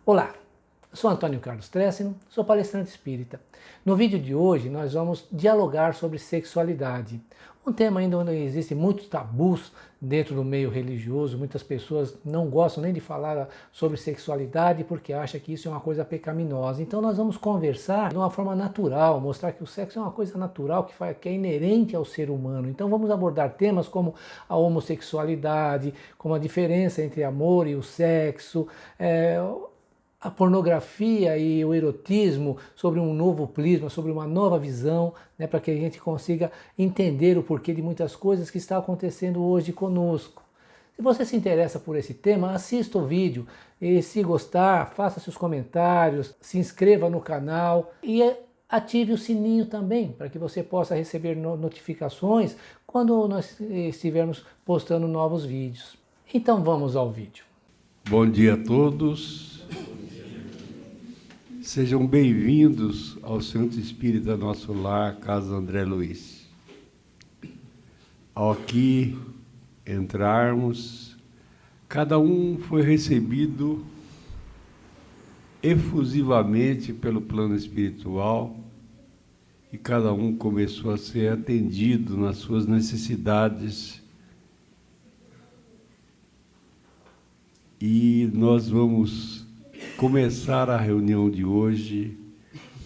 Olá, eu sou Antônio Carlos Tressino, sou palestrante espírita. No vídeo de hoje nós vamos dialogar sobre sexualidade, um tema ainda onde existem muitos tabus dentro do meio religioso. Muitas pessoas não gostam nem de falar sobre sexualidade porque acham que isso é uma coisa pecaminosa. Então nós vamos conversar de uma forma natural, mostrar que o sexo é uma coisa natural, que é inerente ao ser humano. Então vamos abordar temas como a homossexualidade, como a diferença entre amor e o sexo, a pornografia e o erotismo, sobre um novo prisma, sobre uma nova visão, para que a gente consiga entender o porquê de muitas coisas que estão acontecendo hoje conosco. Se você se interessa por esse tema, assista o vídeo e, se gostar, faça seus comentários, se inscreva no canal e ative o sininho também, para que você possa receber notificações quando nós estivermos postando novos vídeos. Então vamos ao vídeo. Bom dia a todos. Sejam bem-vindos ao Centro Espírita Nosso Lar, Casa André Luiz. Ao aqui entrarmos, cada um foi recebido efusivamente pelo plano espiritual e cada um começou a ser atendido nas suas necessidades. E nós vamos começar a reunião de hoje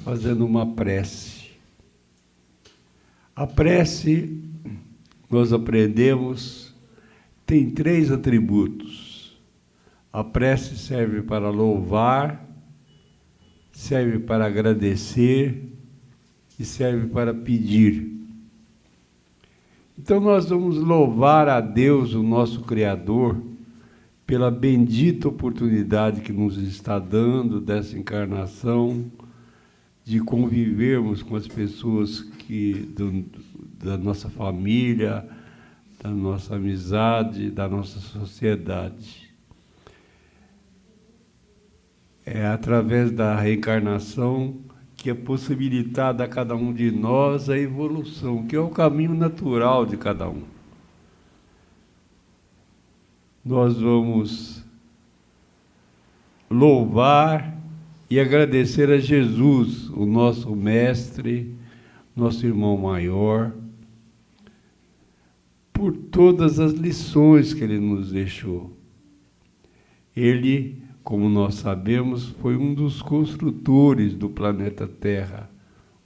fazendo uma prece. A prece, nós aprendemos, tem 3 atributos. A prece serve para louvar, serve para agradecer e serve para pedir. Então nós vamos louvar a Deus, o nosso Criador, pela bendita oportunidade que nos está dando dessa encarnação, de convivermos com as pessoas da nossa família, da nossa amizade, da nossa sociedade. É através da reencarnação que é possibilitada a cada um de nós a evolução, que é o caminho natural de cada um. Nós vamos louvar e agradecer a Jesus, o nosso mestre, nosso irmão maior, por todas as lições que ele nos deixou. Ele, como nós sabemos, foi um dos construtores do planeta Terra,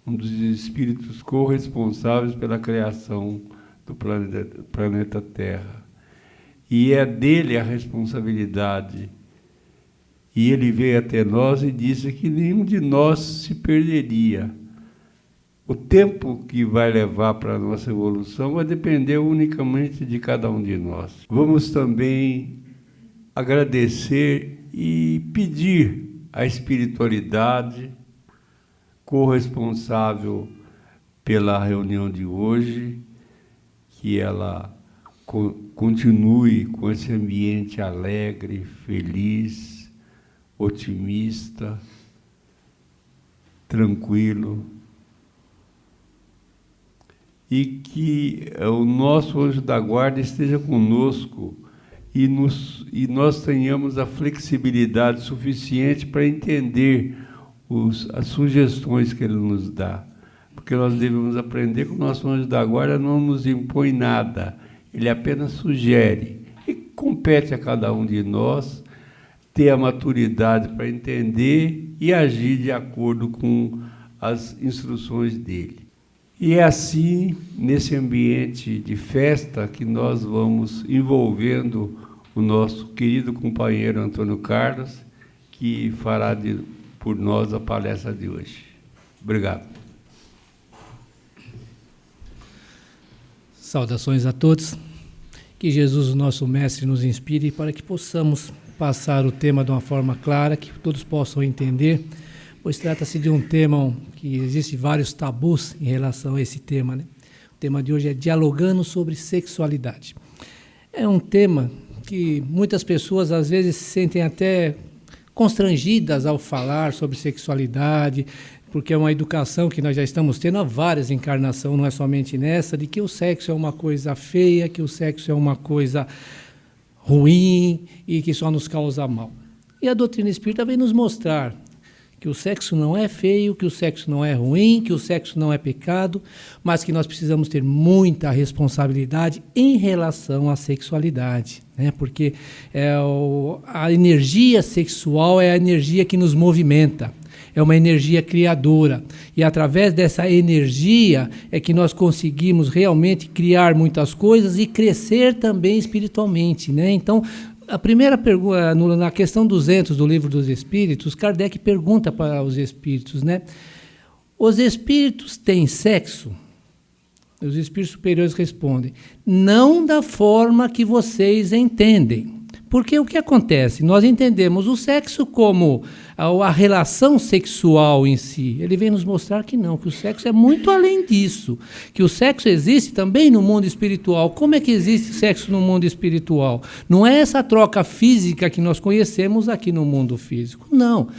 um dos espíritos corresponsáveis pela criação do planeta Terra. E é dele a responsabilidade. E ele veio até nós e disse que nenhum de nós se perderia. O tempo que vai levar para a nossa evolução vai depender unicamente de cada um de nós. Vamos também agradecer e pedir à espiritualidade corresponsável pela reunião de hoje, que ela continue com esse ambiente alegre, feliz, otimista, tranquilo, e que o nosso anjo da guarda esteja conosco e nós tenhamos a flexibilidade suficiente para entender as sugestões que ele nos dá, porque nós devemos aprender que o nosso anjo da guarda não nos impõe nada. Ele apenas sugere e compete a cada um de nós ter a maturidade para entender e agir de acordo com as instruções dele. E é assim, nesse ambiente de festa, que nós vamos envolvendo o nosso querido companheiro Antônio Carlos, que fará por nós a palestra de hoje. Obrigado. Saudações a todos, que Jesus, o nosso Mestre, nos inspire para que possamos passar o tema de uma forma clara, que todos possam entender, pois trata-se de um tema que existe vários tabus em relação a esse tema, né? O tema de hoje é dialogando sobre sexualidade. É um tema que muitas pessoas às vezes se sentem até constrangidas ao falar sobre sexualidade, porque é uma educação que nós já estamos tendo há várias encarnações, não é somente nessa, de que o sexo é uma coisa feia, que o sexo é uma coisa ruim e que só nos causa mal. E a doutrina espírita vem nos mostrar que o sexo não é feio, que o sexo não é ruim, que o sexo não é pecado, mas que nós precisamos ter muita responsabilidade em relação à sexualidade, né? Porque a energia sexual é a energia que nos movimenta, é uma energia criadora, e através dessa energia é que nós conseguimos realmente criar muitas coisas e crescer também espiritualmente, né? Então, a primeira pergunta, na questão 200 do Livro dos Espíritos, Kardec pergunta para os espíritos, né? Os espíritos têm sexo? Os espíritos superiores respondem, não da forma que vocês entendem. Porque o que acontece? Nós entendemos o sexo como a relação sexual em si. Ele vem nos mostrar que não, que o sexo é muito além disso. Que o sexo existe também no mundo espiritual. Como é que existe sexo no mundo espiritual? Não é essa troca física que nós conhecemos aqui no mundo físico. Não.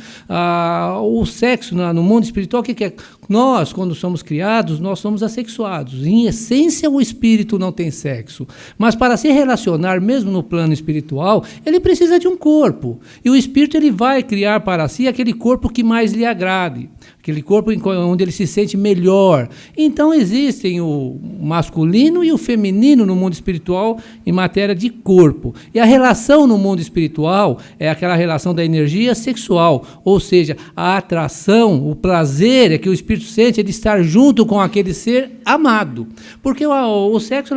O sexo no mundo espiritual, o que é? Nós, quando somos criados, nós somos assexuados. Em essência, o espírito não tem sexo. Mas para se relacionar, mesmo no plano espiritual, ele precisa de um corpo. E o espírito ele vai criar para si aquele corpo que mais lhe agrade. Aquele corpo onde ele se sente melhor. Então existem o masculino e o feminino no mundo espiritual em matéria de corpo. E a relação no mundo espiritual é aquela relação da energia sexual. Ou seja, a atração, o prazer é que o espírito sente de estar junto com aquele ser amado. Porque o sexo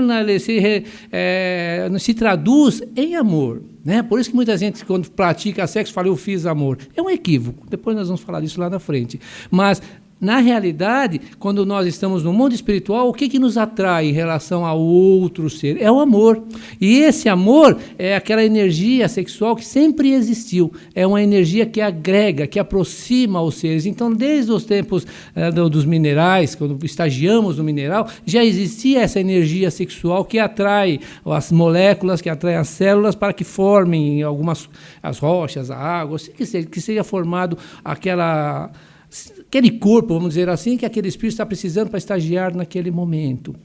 se traduz em amor. Né? Por isso que muita gente, quando pratica sexo, fala, eu fiz amor. É um equívoco. Depois nós vamos falar disso lá na frente. Mas, na realidade, quando nós estamos no mundo espiritual, o que nos atrai em relação ao outro ser? É o amor. E esse amor é aquela energia sexual que sempre existiu. É uma energia que agrega, que aproxima os seres. Então, desde os tempos dos minerais, quando estagiamos no mineral, já existia essa energia sexual que atrai as moléculas, que atrai as células para que formem as rochas, a água, que seja formado aquele corpo, vamos dizer assim, que aquele espírito está precisando para estagiar naquele momento.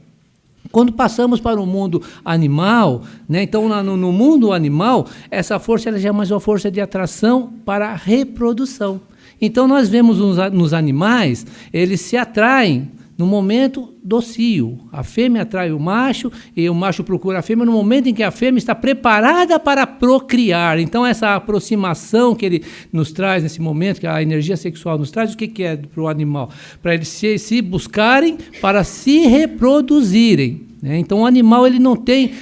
Quando passamos para o mundo animal, né, então no mundo animal, essa força ela já é mais uma força de atração para a reprodução. Então nós vemos nos animais, eles se atraem no momento do cio. A fêmea atrai o macho e o macho procura a fêmea no momento em que a fêmea está preparada para procriar. Então, essa aproximação que ele nos traz nesse momento, que a energia sexual nos traz, o que é para o animal? Para eles se buscarem, para se reproduzirem. Então, o animal ele não tem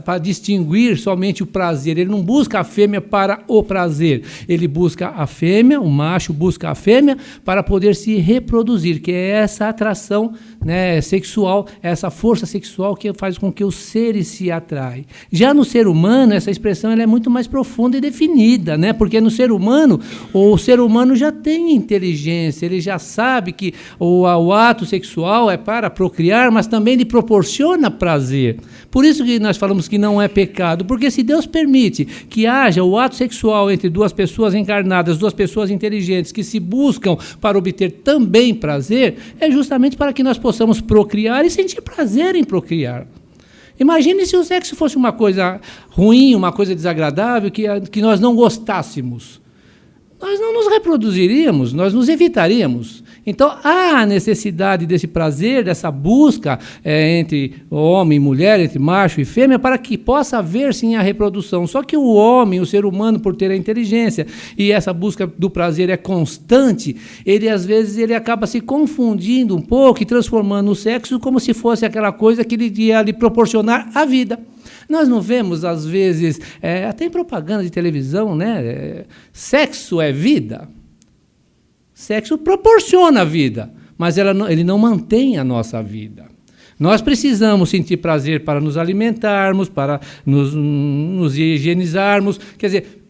para distinguir somente o prazer, ele não busca a fêmea para o prazer, ele busca a fêmea, o macho busca a fêmea para poder se reproduzir, que é essa atração, né, sexual, essa força sexual que faz com que os seres se atraem. Já no ser humano, essa expressão ela é muito mais profunda e definida, né? Porque no ser humano, o ser humano já tem inteligência, ele já sabe que o ato sexual é para procriar, mas também ele proporciona prazer. Por isso que nós falamos que não é pecado, porque se Deus permite que haja o ato sexual entre duas pessoas encarnadas, duas pessoas inteligentes que se buscam para obter também prazer, é justamente para que nós possamos procriar e sentir prazer em procriar. Imagine se o sexo fosse uma coisa ruim, uma coisa desagradável, que nós não gostássemos. Nós não nos reproduziríamos, nós nos evitaríamos. Então, há a necessidade desse prazer, dessa busca entre homem e mulher, entre macho e fêmea, para que possa haver, sim, a reprodução. Só que o homem, o ser humano, por ter a inteligência, e essa busca do prazer é constante, às vezes, ele acaba se confundindo um pouco e transformando o sexo como se fosse aquela coisa que ele ia lhe proporcionar a vida. Nós não vemos, às vezes, até em propaganda de televisão, né? Sexo é vida. Sexo proporciona a vida, mas ele não mantém a nossa vida. Nós precisamos sentir prazer para nos alimentarmos, para nos higienizarmos. Quer dizer,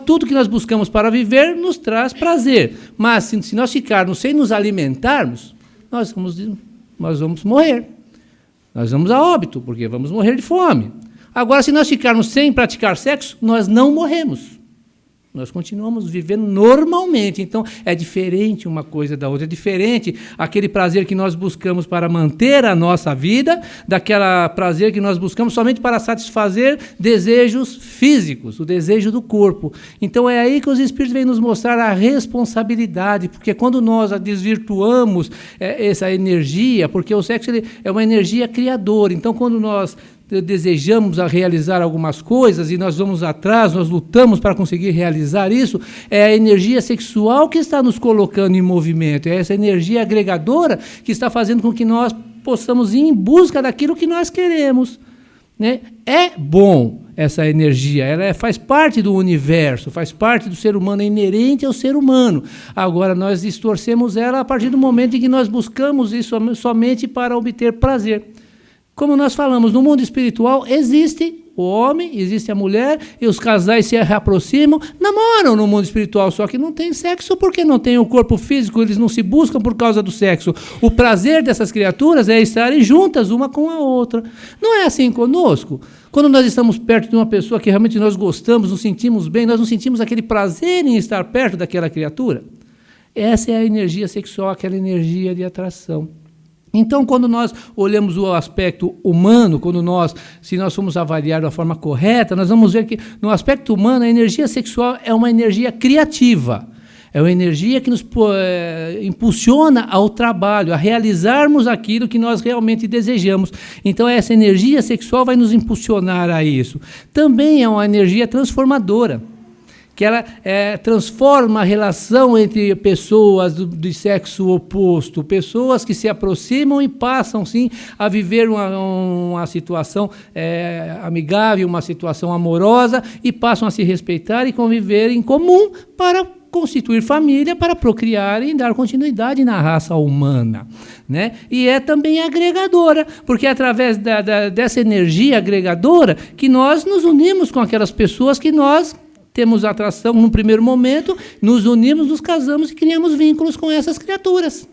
tudo que nós buscamos para viver nos traz prazer. Mas se nós ficarmos sem nos alimentarmos, nós vamos morrer. Nós vamos a óbito, porque vamos morrer de fome. Agora, se nós ficarmos sem praticar sexo, nós não morremos. Nós continuamos vivendo normalmente. Então, é diferente uma coisa da outra. É diferente aquele prazer que nós buscamos para manter a nossa vida, daquele prazer que nós buscamos somente para satisfazer desejos físicos, o desejo do corpo. Então, é aí que os Espíritos vêm nos mostrar a responsabilidade, porque quando nós desvirtuamos essa energia, porque o sexo é uma energia criadora. Então, quando nós desejamos a realizar algumas coisas e nós vamos atrás, nós lutamos para conseguir realizar isso, é a energia sexual que está nos colocando em movimento, é essa energia agregadora que está fazendo com que nós possamos ir em busca daquilo que nós queremos, né? É bom essa energia, ela faz parte do universo, faz parte do ser humano, é inerente ao ser humano. Agora, nós distorcemos ela a partir do momento em que nós buscamos isso somente para obter prazer. Como nós falamos, no mundo espiritual existe o homem, existe a mulher, e os casais se aproximam, namoram no mundo espiritual, só que não tem sexo porque não tem o corpo físico, eles não se buscam por causa do sexo. O prazer dessas criaturas é estarem juntas uma com a outra. Não é assim conosco? Quando nós estamos perto de uma pessoa que realmente nós gostamos, nos sentimos bem, nós não sentimos aquele prazer em estar perto daquela criatura? Essa é a energia sexual, aquela energia de atração. Então, quando nós olhamos o aspecto humano, se nós formos avaliar da forma correta, nós vamos ver que no aspecto humano a energia sexual é uma energia criativa. É uma energia que nos impulsiona ao trabalho, a realizarmos aquilo que nós realmente desejamos. Então, essa energia sexual vai nos impulsionar a isso. Também é uma energia transformadora, que ela transforma a relação entre pessoas do sexo oposto, pessoas que se aproximam e passam, sim, a viver uma situação amigável, uma situação amorosa, e passam a se respeitar e conviver em comum para constituir família, para procriar e dar continuidade na raça humana, né? E é também agregadora, porque é através dessa energia agregadora que nós nos unimos com aquelas pessoas que nós temos atração no primeiro momento, nos unimos, nos casamos e criamos vínculos com essas criaturas.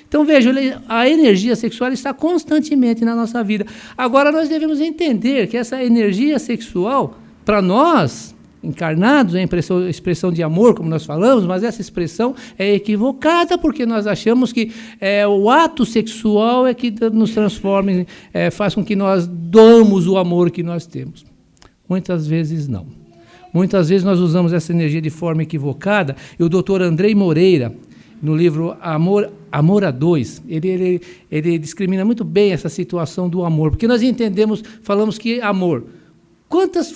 Então, veja, a energia sexual está constantemente na nossa vida. Agora, nós devemos entender que essa energia sexual, para nós, encarnados, é expressão de amor, como nós falamos, mas essa expressão é equivocada, porque nós achamos que o ato sexual é que nos transforma, faz com que nós doamos o amor que nós temos. Muitas vezes não. Muitas vezes nós usamos essa energia de forma equivocada, e o Dr. Andrei Moreira, no livro Amor a Dois, ele discrimina muito bem essa situação do amor, porque nós falamos que amor, quantas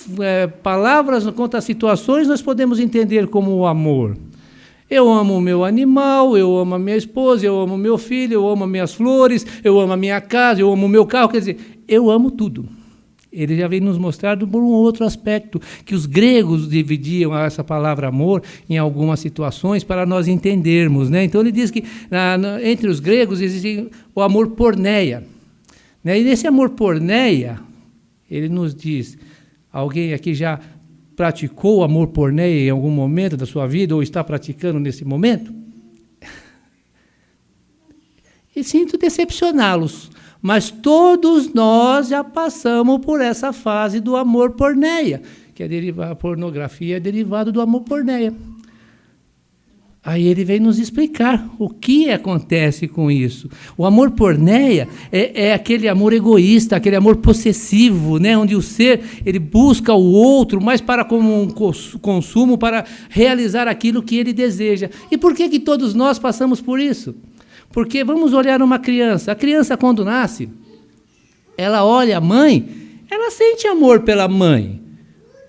palavras, quantas situações nós podemos entender como o amor? Eu amo o meu animal, eu amo a minha esposa, eu amo o meu filho, eu amo as minhas flores, eu amo a minha casa, eu amo o meu carro, quer dizer, eu amo tudo. Ele já vem nos mostrar por um outro aspecto, que os gregos dividiam essa palavra amor em algumas situações para nós entendermos, né? Então ele diz que entre os gregos existe o amor porneia, né? E nesse amor porneia, ele nos diz, alguém aqui já praticou o amor porneia em algum momento da sua vida, ou está praticando nesse momento? E sinto decepcioná-los, mas todos nós já passamos por essa fase do amor porneia, que a pornografia é derivado do amor porneia. Aí ele vem nos explicar o que acontece com isso. O amor porneia é aquele amor egoísta, aquele amor possessivo, né? Onde o ser ele busca o outro, mas para como um consumo, para realizar aquilo que ele deseja. E por que todos nós passamos por isso? Porque vamos olhar uma criança. A criança, quando nasce, ela olha a mãe, ela sente amor pela mãe.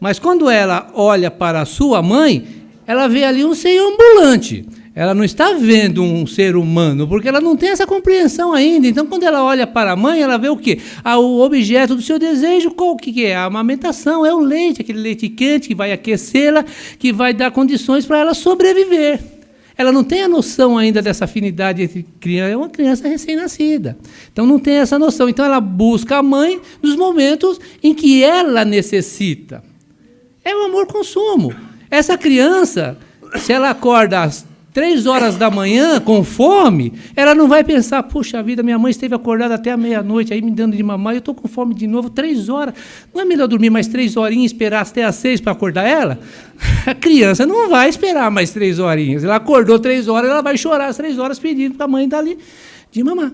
Mas quando ela olha para a sua mãe, ela vê ali um ser ambulante. Ela não está vendo um ser humano, porque ela não tem essa compreensão ainda. Então, quando ela olha para a mãe, ela vê o quê? O objeto do seu desejo, qual que é? A amamentação, é o leite, aquele leite quente que vai aquecê-la, que vai dar condições para ela sobreviver. Ela não tem a noção ainda dessa afinidade entre criança, é uma criança recém-nascida. Então não tem essa noção. Então ela busca a mãe nos momentos em que ela necessita. É o amor-consumo. Essa criança, se ela acorda às 3 horas da manhã, com fome, ela não vai pensar, puxa vida, minha mãe esteve acordada até a meia-noite, aí me dando de mamar, eu estou com fome de novo, 3 horas. Não é melhor dormir mais 3 horinhas e esperar até às 6 para acordar ela? A criança não vai esperar mais 3 horinhas. Ela acordou 3 horas, ela vai chorar as 3 horas pedindo para a mãe dar ali de mamar.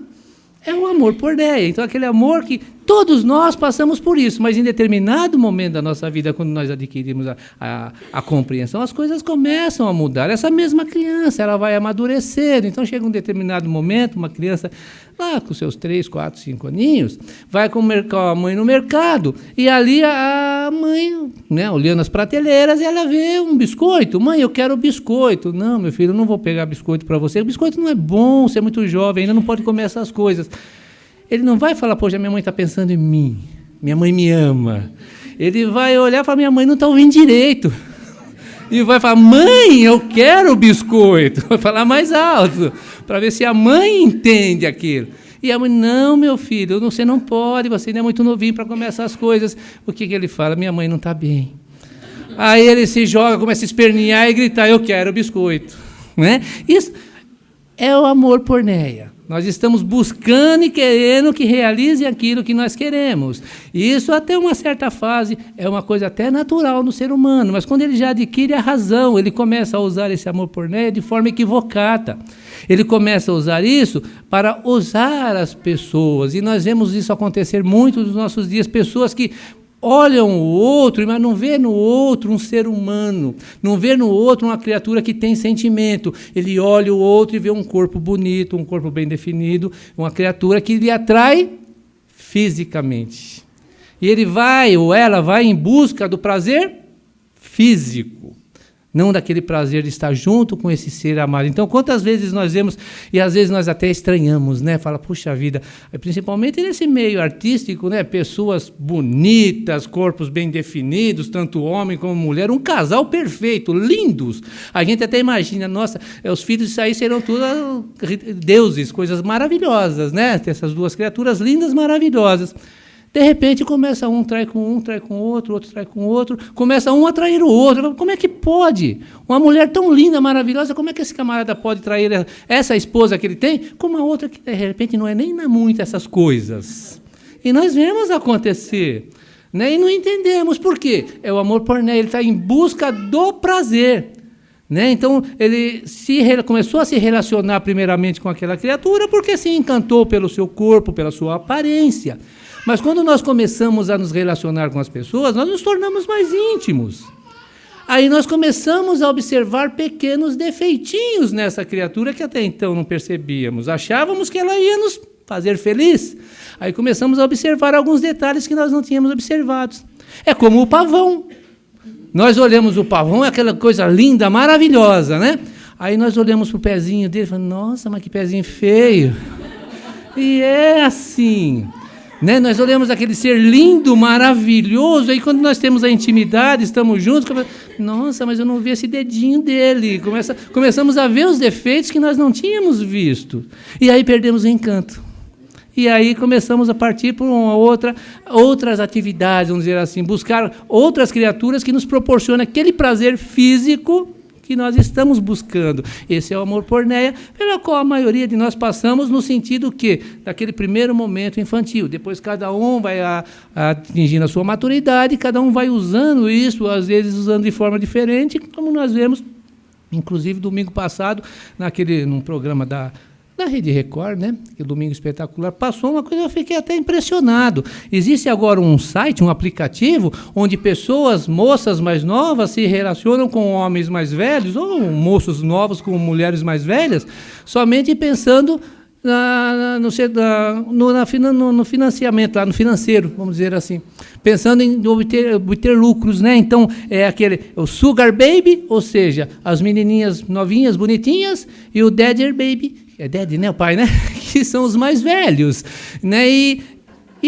É o amor por Neia. Então, aquele amor que todos nós passamos por isso, mas em determinado momento da nossa vida, quando nós adquirimos a compreensão, as coisas começam a mudar. Essa mesma criança, ela vai amadurecendo. Então, chega um determinado momento, uma criança lá com seus 3, 4, 5 aninhos, vai com a mãe no mercado, e ali a mãe, né, olhando as prateleiras, ela vê um biscoito. Mãe, eu quero biscoito. Não, meu filho, eu não vou pegar biscoito para você. O biscoito não é bom, você é muito jovem, ainda não pode comer essas coisas. Ele não vai falar, poxa, minha mãe está pensando em mim, minha mãe me ama. Ele vai olhar e falar, minha mãe não está ouvindo direito. E vai falar, mãe, eu quero biscoito. Vai falar mais alto, para ver se a mãe entende aquilo. E a mãe, não, meu filho, você não pode, você ainda é muito novinho para comer essas coisas. O que ele fala? Minha mãe não está bem. Aí ele se joga, começa a espernear e gritar, eu quero biscoito. Né? Isso é o amor por Neia. Nós estamos buscando e querendo que realize aquilo que nós queremos. E isso, até uma certa fase, é uma coisa até natural no ser humano. Mas quando ele já adquire a razão, ele começa a usar esse amor por Neia de forma equivocada. Ele começa a usar isso para usar as pessoas. E nós vemos isso acontecer muito nos nossos dias. Pessoas que olham o outro, mas não vê no outro um ser humano, não vê no outro uma criatura que tem sentimento. Ele olha o outro e vê um corpo bonito, um corpo bem definido, uma criatura que lhe atrai fisicamente. E ele vai, ou ela vai em busca do prazer físico, não daquele prazer de estar junto com esse ser amado. Então, quantas vezes nós vemos, e às vezes nós até estranhamos, né? Fala, puxa vida, principalmente nesse meio artístico, né? Pessoas bonitas, corpos bem definidos, tanto homem como mulher, um casal perfeito, lindos. A gente até imagina, nossa, os filhos disso aí serão todos deuses, coisas maravilhosas, né? Tem essas duas criaturas lindas, maravilhosas. De repente, começa um, trai com outro trai com outro, começa um a trair o outro. Como é que pode? Uma mulher tão linda, maravilhosa, como é que esse camarada pode trair essa esposa que ele tem com uma outra que, de repente, não é nem muito essas coisas? E nós vemos acontecer, né? E não entendemos por quê. É o amor por Neia, ele está em busca do prazer. Né? Então, ele começou a se relacionar primeiramente com aquela criatura porque se encantou pelo seu corpo, pela sua aparência. Mas quando nós começamos a nos relacionar com as pessoas, nós nos tornamos mais íntimos. Aí nós começamos a observar pequenos defeitinhos nessa criatura que até então não percebíamos. Achávamos que ela ia nos fazer feliz. Aí começamos a observar alguns detalhes que nós não tínhamos observado. É como o pavão. Nós olhamos o pavão, é aquela coisa linda, maravilhosa, né? Aí nós olhamos para o pezinho dele e falamos, nossa, mas que pezinho feio. E é assim... Né? Nós olhamos aquele ser lindo, maravilhoso, aí quando nós temos a intimidade, estamos juntos, nossa, mas eu não vi esse dedinho dele. Começamos a ver os defeitos que nós não tínhamos visto. E aí perdemos o encanto. E aí começamos a partir por outras atividades, vamos dizer assim, buscar outras criaturas que nos proporcionam aquele prazer físico que nós estamos buscando. Esse é o amor por Neia, pelo qual a maioria de nós passamos no sentido que, daquele primeiro momento infantil, depois cada um vai atingindo a sua maturidade, cada um vai usando isso, às vezes usando de forma diferente, como nós vemos, inclusive domingo passado, num programa da Rede Record, né? Que o Domingo Espetacular passou uma coisa, eu fiquei até impressionado. Existe agora um site, um aplicativo, onde pessoas, moças mais novas, se relacionam com homens mais velhos, ou moços novos com mulheres mais velhas, somente pensando no financiamento, lá no financeiro, vamos dizer assim, pensando em obter lucros, né? Então, o Sugar Baby, ou seja, as menininhas novinhas, bonitinhas, e o Daddy Baby, é Daddy, né, o pai, né? Que são os mais velhos, né? E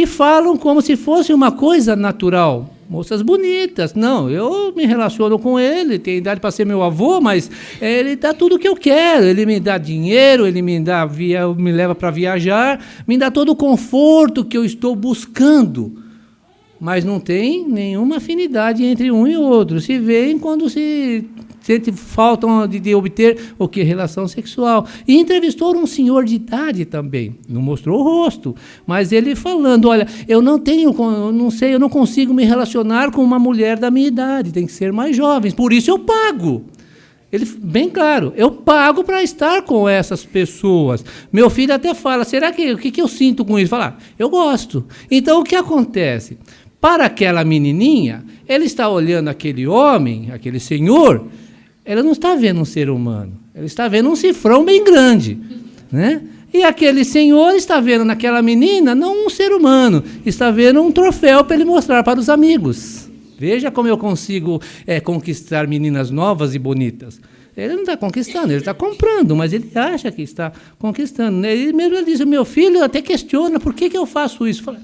falam como se fosse uma coisa natural. Moças bonitas. Não, eu me relaciono com ele, tem idade para ser meu avô, mas ele dá tudo o que eu quero. Ele me dá dinheiro, ele me leva para viajar, me dá todo o conforto que eu estou buscando. mas não tem nenhuma afinidade entre um e outro. Se veem quando se sente falta de obter o que? Relação sexual. E entrevistou um senhor de idade também, não mostrou o rosto, mas ele falando, olha, eu não consigo me relacionar com uma mulher da minha idade, tem que ser mais jovens, por isso eu pago. Ele, bem claro, eu pago para estar com essas pessoas. Meu filho até fala, o que eu sinto com isso? Fala, eu gosto. Então, o que acontece? Para aquela menininha, ele está olhando aquele homem, aquele senhor, ela não está vendo um ser humano, ela está vendo um cifrão bem grande, né? E aquele senhor está vendo naquela menina não um ser humano, está vendo um troféu para ele mostrar para os amigos. Veja como eu consigo conquistar meninas novas e bonitas. Ele não está conquistando, ele está comprando, mas ele acha que está conquistando, né? Ele mesmo diz, o meu filho até questiona, por que eu faço isso? Fala,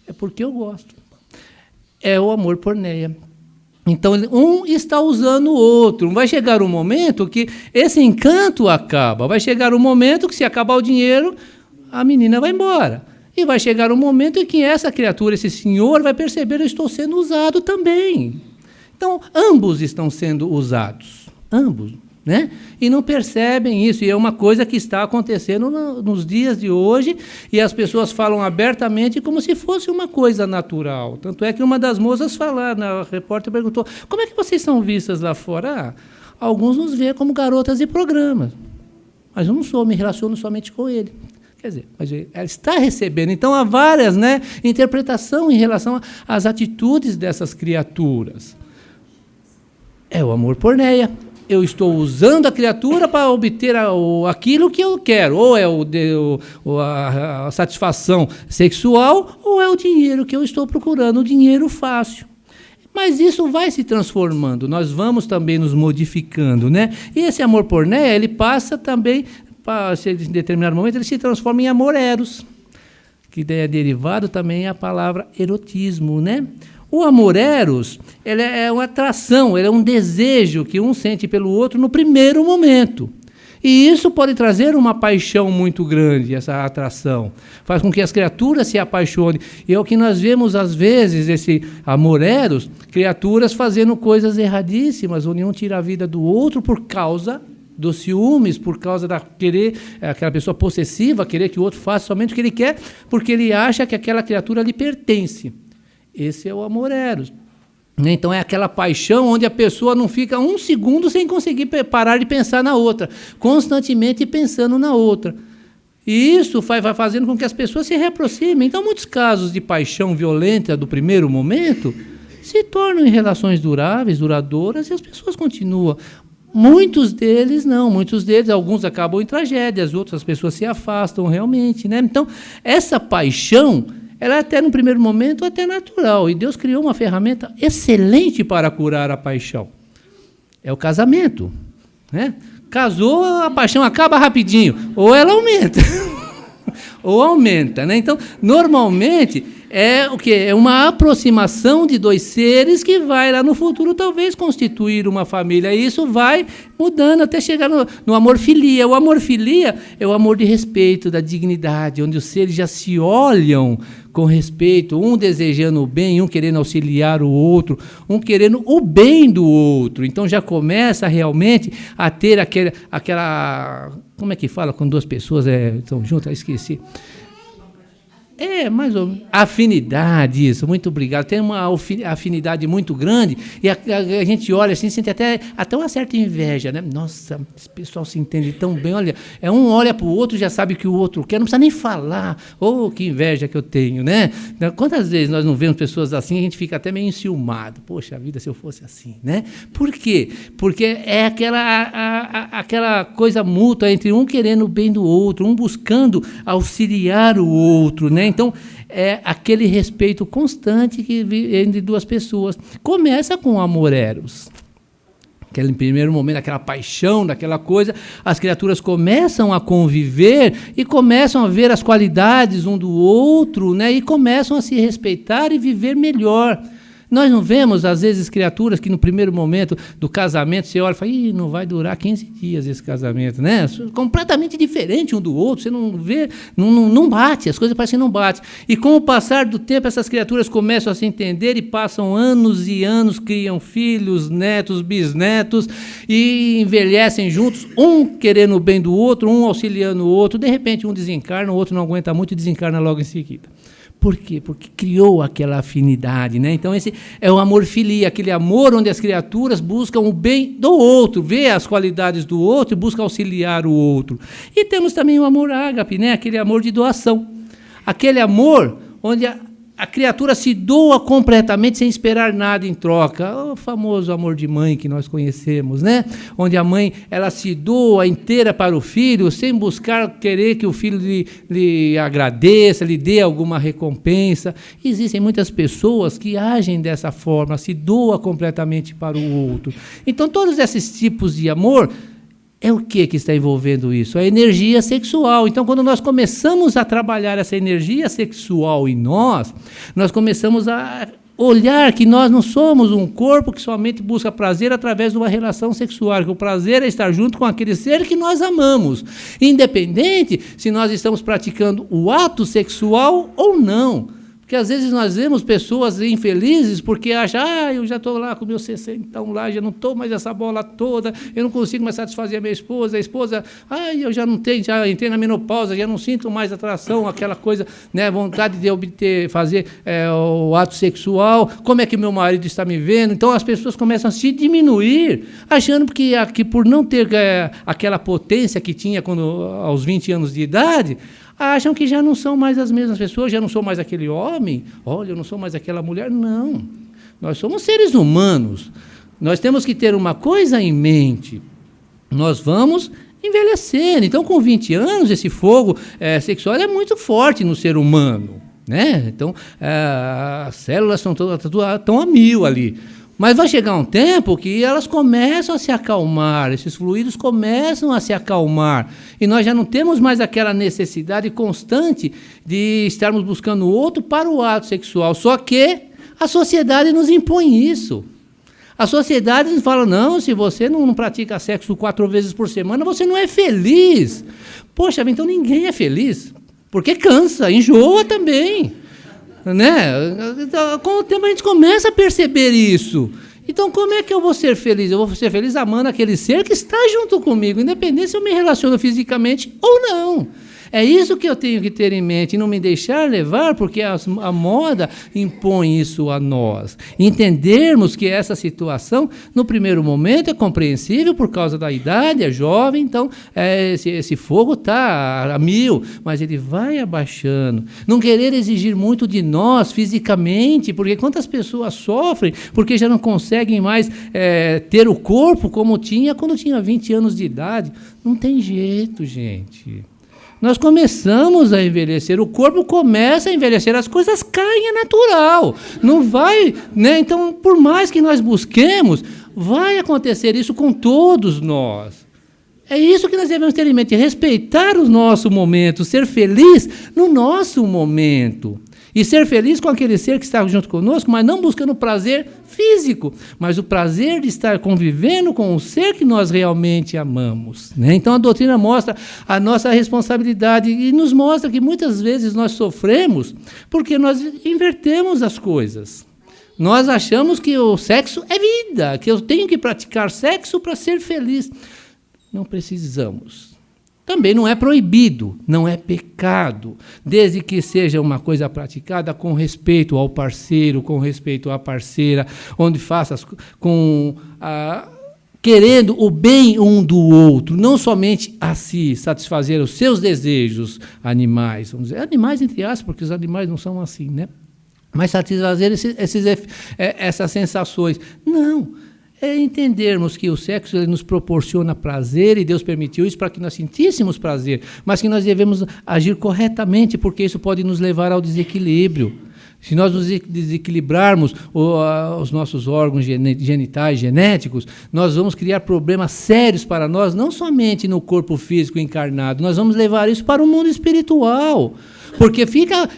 é porque eu gosto. É o amor porneia. Então, um está usando o outro. Vai chegar um momento que esse encanto acaba. Vai chegar um momento que, se acabar o dinheiro, a menina vai embora. E vai chegar um momento em que essa criatura, esse senhor, vai perceber, eu estou sendo usado também. Então, ambos estão sendo usados. Ambos. Né? E não percebem isso, e é uma coisa que está acontecendo nos dias de hoje, e as pessoas falam abertamente como se fosse uma coisa natural. Tanto é que uma das moças a repórter perguntou, como é que vocês são vistas lá fora? Alguns nos veem como garotas de programa, mas eu não me relaciono somente com ele. Quer dizer, mas ela está recebendo. Então, há várias, né, interpretações em relação às atitudes dessas criaturas. É o amor porneia. Eu estou usando a criatura para obter aquilo que eu quero. Ou é a satisfação sexual, ou é o dinheiro que eu estou procurando, o dinheiro fácil. Mas isso vai se transformando, nós vamos também nos modificando, né? E esse amor porneia, ele passa também, em determinado momento, ele se transforma em amor eros, que é derivado também a palavra erotismo, né? O amor eros, ele é uma atração, ele é um desejo que um sente pelo outro no primeiro momento. E isso pode trazer uma paixão muito grande, essa atração. Faz com que as criaturas se apaixonem. E é o que nós vemos, às vezes, esse amor eros, criaturas fazendo coisas erradíssimas, onde um tira a vida do outro por causa dos ciúmes, por causa da querer, aquela pessoa possessiva, querer que o outro faça somente o que ele quer, porque ele acha que aquela criatura lhe pertence. Esse é o amor eros. Então é aquela paixão onde a pessoa não fica um segundo sem conseguir parar de pensar na outra, constantemente pensando na outra. E isso vai fazendo com que as pessoas se reaproximem. Então, muitos casos de paixão violenta do primeiro momento se tornam em relações duráveis, duradouras, e as pessoas continuam. Muitos deles não, alguns acabam em tragédias, outras pessoas se afastam realmente, né? Então, essa paixão, ela é até no primeiro momento até natural, e Deus criou uma ferramenta excelente para curar a paixão. É o casamento, né? Casou, a paixão acaba rapidinho, ou ela aumenta, ou aumenta, né? Então, normalmente, é o quê? É uma aproximação de dois seres que vai lá no futuro talvez constituir uma família. E isso vai mudando até chegar no amor filia. O amor filia é o amor de respeito, da dignidade, onde os seres já se olham com respeito, um desejando o bem, um querendo auxiliar o outro, um querendo o bem do outro. Então já começa realmente a ter aquela como é que fala quando duas pessoas estão juntas? Esqueci. Mais ou menos. Afinidade, isso, muito obrigado. Tem uma afinidade muito grande e a gente olha assim, sente até uma certa inveja, né? Nossa, esse pessoal se entende tão bem. Olha, um olha para o outro, já sabe o que o outro quer, não precisa nem falar. Oh, que inveja que eu tenho, né? Quantas vezes nós não vemos pessoas assim, a gente fica até meio enciumado. Poxa vida, se eu fosse assim, né? Por quê? Porque é aquela coisa mútua entre um querendo o bem do outro, um buscando auxiliar o outro, né? Então, é aquele respeito constante que entre duas pessoas. Começa com o amor eros. Aquele primeiro momento, aquela paixão, daquela coisa, as criaturas começam a conviver e começam a ver as qualidades um do outro, né? E começam a se respeitar e viver melhor. Nós não vemos, às vezes, criaturas que no primeiro momento do casamento, você olha e fala, não vai durar 15 dias esse casamento, né? Completamente diferente um do outro, você não vê, não bate, as coisas parecem que não batem. E com o passar do tempo, essas criaturas começam a se entender e passam anos e anos, criam filhos, netos, bisnetos, e envelhecem juntos, um querendo o bem do outro, um auxiliando o outro, de repente um desencarna, o outro não aguenta muito e desencarna logo em seguida. Por quê? Porque criou aquela afinidade, né? Então esse é o amor-filia, aquele amor onde as criaturas buscam o bem do outro, vê as qualidades do outro e buscam auxiliar o outro. E temos também o amor ágape, né? Aquele amor de doação. Aquele amor onde a criatura se doa completamente sem esperar nada em troca. O famoso amor de mãe que nós conhecemos, né? Onde a mãe ela se doa inteira para o filho, sem buscar querer que o filho lhe agradeça, lhe dê alguma recompensa. Existem muitas pessoas que agem dessa forma, se doa completamente para o outro. Então, todos esses tipos de amor, é o que está envolvendo isso? A energia sexual. Então, quando nós começamos a trabalhar essa energia sexual em nós começamos a olhar que nós não somos um corpo que somente busca prazer através de uma relação sexual, que o prazer é estar junto com aquele ser que nós amamos, independente se nós estamos praticando o ato sexual ou não. Porque às vezes nós vemos pessoas infelizes porque acham, eu já estou lá com meus 60, então lá, já não estou mais essa bola toda, eu não consigo mais satisfazer a esposa, eu já não tenho, já entrei na menopausa, já não sinto mais atração, aquela coisa, né, vontade de fazer o ato sexual, como é que meu marido está me vendo? Então as pessoas começam a se diminuir, achando que por não ter aquela potência que tinha aos 20 anos de idade, acham que já não são mais as mesmas pessoas, já não sou mais aquele homem, olha, eu não sou mais aquela mulher. Não, nós somos seres humanos, nós temos que ter uma coisa em mente, nós vamos envelhecendo. Então, com 20 anos, esse fogo sexual é muito forte no ser humano, né? Então, as células estão a 1000 ali. Mas vai chegar um tempo que elas começam a se acalmar, esses fluidos começam a se acalmar, e nós já não temos mais aquela necessidade constante de estarmos buscando o outro para o ato sexual, só que a sociedade nos impõe isso. A sociedade nos fala, não, se você não pratica sexo 4 vezes por semana, você não é feliz. Poxa, então ninguém é feliz, porque cansa, enjoa também. Né? Com o tempo a gente começa a perceber isso. Então, como é que eu vou ser feliz? Eu vou ser feliz amando aquele ser que está junto comigo, independente se eu me relaciono fisicamente ou não. É isso que eu tenho que ter em mente, e não me deixar levar, porque a moda impõe isso a nós. Entendermos que essa situação, no primeiro momento, é compreensível por causa da idade, é jovem, então esse fogo está a 1000, mas ele vai abaixando. Não querer exigir muito de nós fisicamente, porque quantas pessoas sofrem porque já não conseguem mais ter o corpo como tinha quando tinha 20 anos de idade. Não tem jeito, gente. Nós começamos a envelhecer, o corpo começa a envelhecer, as coisas caem, é natural. Não vai, né? Então, por mais que nós busquemos, vai acontecer isso com todos nós. É isso que nós devemos ter em mente, respeitar o nosso momento, ser feliz no nosso momento. E ser feliz com aquele ser que está junto conosco, mas não buscando prazer físico, mas o prazer de estar convivendo com o ser que nós realmente amamos, né? Então a doutrina mostra a nossa responsabilidade e nos mostra que muitas vezes nós sofremos porque nós invertemos as coisas. Nós achamos que o sexo é vida, que eu tenho que praticar sexo para ser feliz. Não precisamos. Também não é proibido, não é pecado, desde que seja uma coisa praticada com respeito ao parceiro, com respeito à parceira, onde faça querendo o bem um do outro, não somente a si, satisfazer os seus desejos animais, vamos dizer, animais entre aspas, porque os animais não são assim, né? Mas satisfazer essas sensações. Não. É entendermos que o sexo ele nos proporciona prazer e Deus permitiu isso para que nós sentíssemos prazer, mas que nós devemos agir corretamente, porque isso pode nos levar ao desequilíbrio. Se nós nos desequilibrarmos os nossos órgãos genitais, genéticos, nós vamos criar problemas sérios para nós, não somente no corpo físico encarnado, nós vamos levar isso para o mundo espiritual. porque fica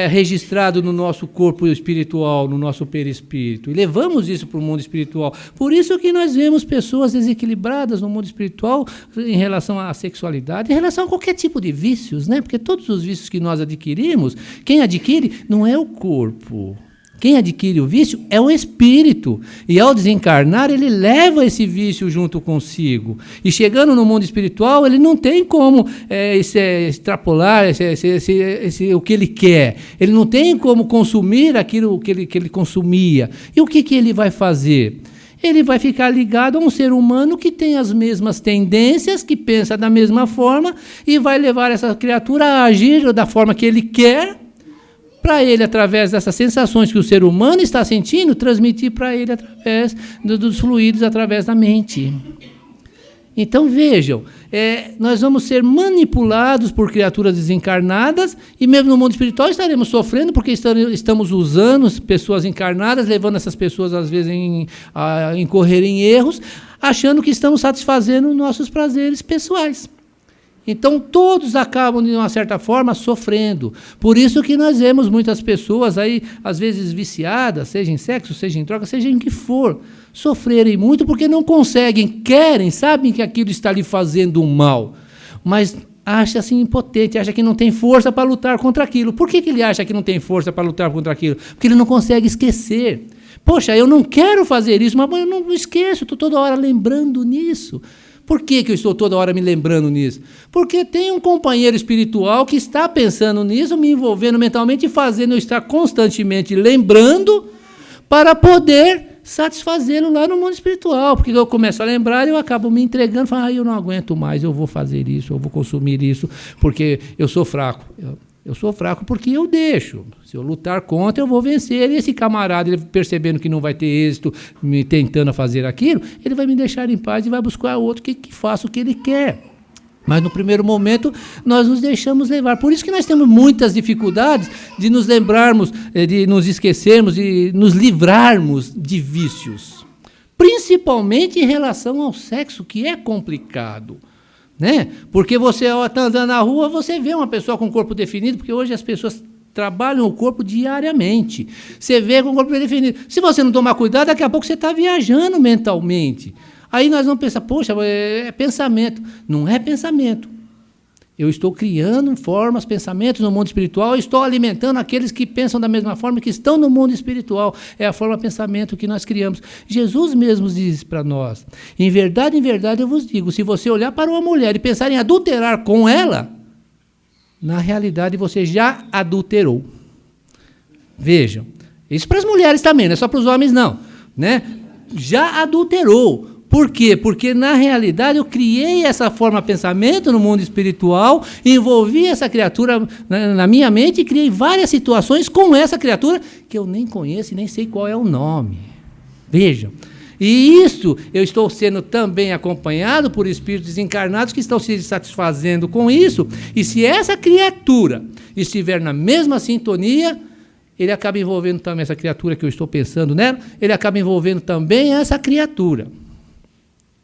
registrado no nosso corpo espiritual, no nosso perispírito, e levamos isso para o mundo espiritual. Por isso que nós vemos pessoas desequilibradas no mundo espiritual em relação à sexualidade, em relação a qualquer tipo de vícios, né? Porque todos os vícios que nós adquirimos, quem adquire não é o corpo. Quem adquire o vício é o espírito. E ao desencarnar, ele leva esse vício junto consigo. E chegando no mundo espiritual, ele não tem como extrapolar o que ele quer. Ele não tem como consumir aquilo que ele consumia. E o que ele vai fazer? Ele vai ficar ligado a um ser humano que tem as mesmas tendências, que pensa da mesma forma, e vai levar essa criatura a agir da forma que ele quer, para ele, através dessas sensações que o ser humano está sentindo, transmitir para ele através dos fluidos, através da mente. Então, vejam, nós vamos ser manipulados por criaturas desencarnadas, e mesmo no mundo espiritual estaremos sofrendo, porque estamos usando pessoas encarnadas, levando essas pessoas, às vezes, a incorrer em erros, achando que estamos satisfazendo nossos prazeres pessoais. Então, todos acabam, de uma certa forma, sofrendo. Por isso que nós vemos muitas pessoas aí, às vezes viciadas, seja em sexo, seja em droga, seja em que for, sofrerem muito porque não conseguem, querem, sabem que aquilo está lhe fazendo um mal, mas acha-se impotente, acha que não tem força para lutar contra aquilo. Por que ele acha que não tem força para lutar contra aquilo? Porque ele não consegue esquecer. Poxa, eu não quero fazer isso, mas eu não esqueço, estou toda hora lembrando nisso. Por que eu estou toda hora me lembrando nisso? Porque tem um companheiro espiritual que está pensando nisso, me envolvendo mentalmente e fazendo eu estar constantemente lembrando para poder satisfazê-lo lá no mundo espiritual. Porque eu começo a lembrar e eu acabo me entregando, falo, eu não aguento mais, eu vou fazer isso, eu vou consumir isso, porque eu sou fraco. Eu sou fraco porque eu deixo. Se eu lutar contra, eu vou vencer. E esse camarada, ele percebendo que não vai ter êxito, me tentando fazer aquilo, ele vai me deixar em paz e vai buscar outro que faça o que ele quer. Mas no primeiro momento, nós nos deixamos levar. Por isso que nós temos muitas dificuldades de nos lembrarmos, de nos esquecermos, de nos livrarmos de vícios. Principalmente em relação ao sexo, que é complicado. Né? Porque você está andando na rua, você vê uma pessoa com o corpo definido, porque hoje as pessoas trabalham o corpo diariamente. Você vê com o corpo definido. Se você não tomar cuidado, daqui a pouco você está viajando mentalmente. Aí nós vamos pensar, poxa, é pensamento. Não é pensamento. Eu estou criando formas, pensamentos no mundo espiritual, estou alimentando aqueles que pensam da mesma forma, que estão no mundo espiritual. É a forma de pensamento que nós criamos. Jesus mesmo diz para nós, em verdade, eu vos digo, se você olhar para uma mulher e pensar em adulterar com ela, na realidade você já adulterou. Vejam, isso para as mulheres também, não é só para os homens não, né? Já adulterou. Por quê? Porque, na realidade, eu criei essa forma de pensamento no mundo espiritual, envolvi essa criatura na minha mente e criei várias situações com essa criatura que eu nem conheço e nem sei qual é o nome. Vejam. E isso, eu estou sendo também acompanhado por espíritos desencarnados que estão se satisfazendo com isso. E se essa criatura estiver na mesma sintonia, ele acaba envolvendo também essa criatura que eu estou pensando nela, ele acaba envolvendo também essa criatura.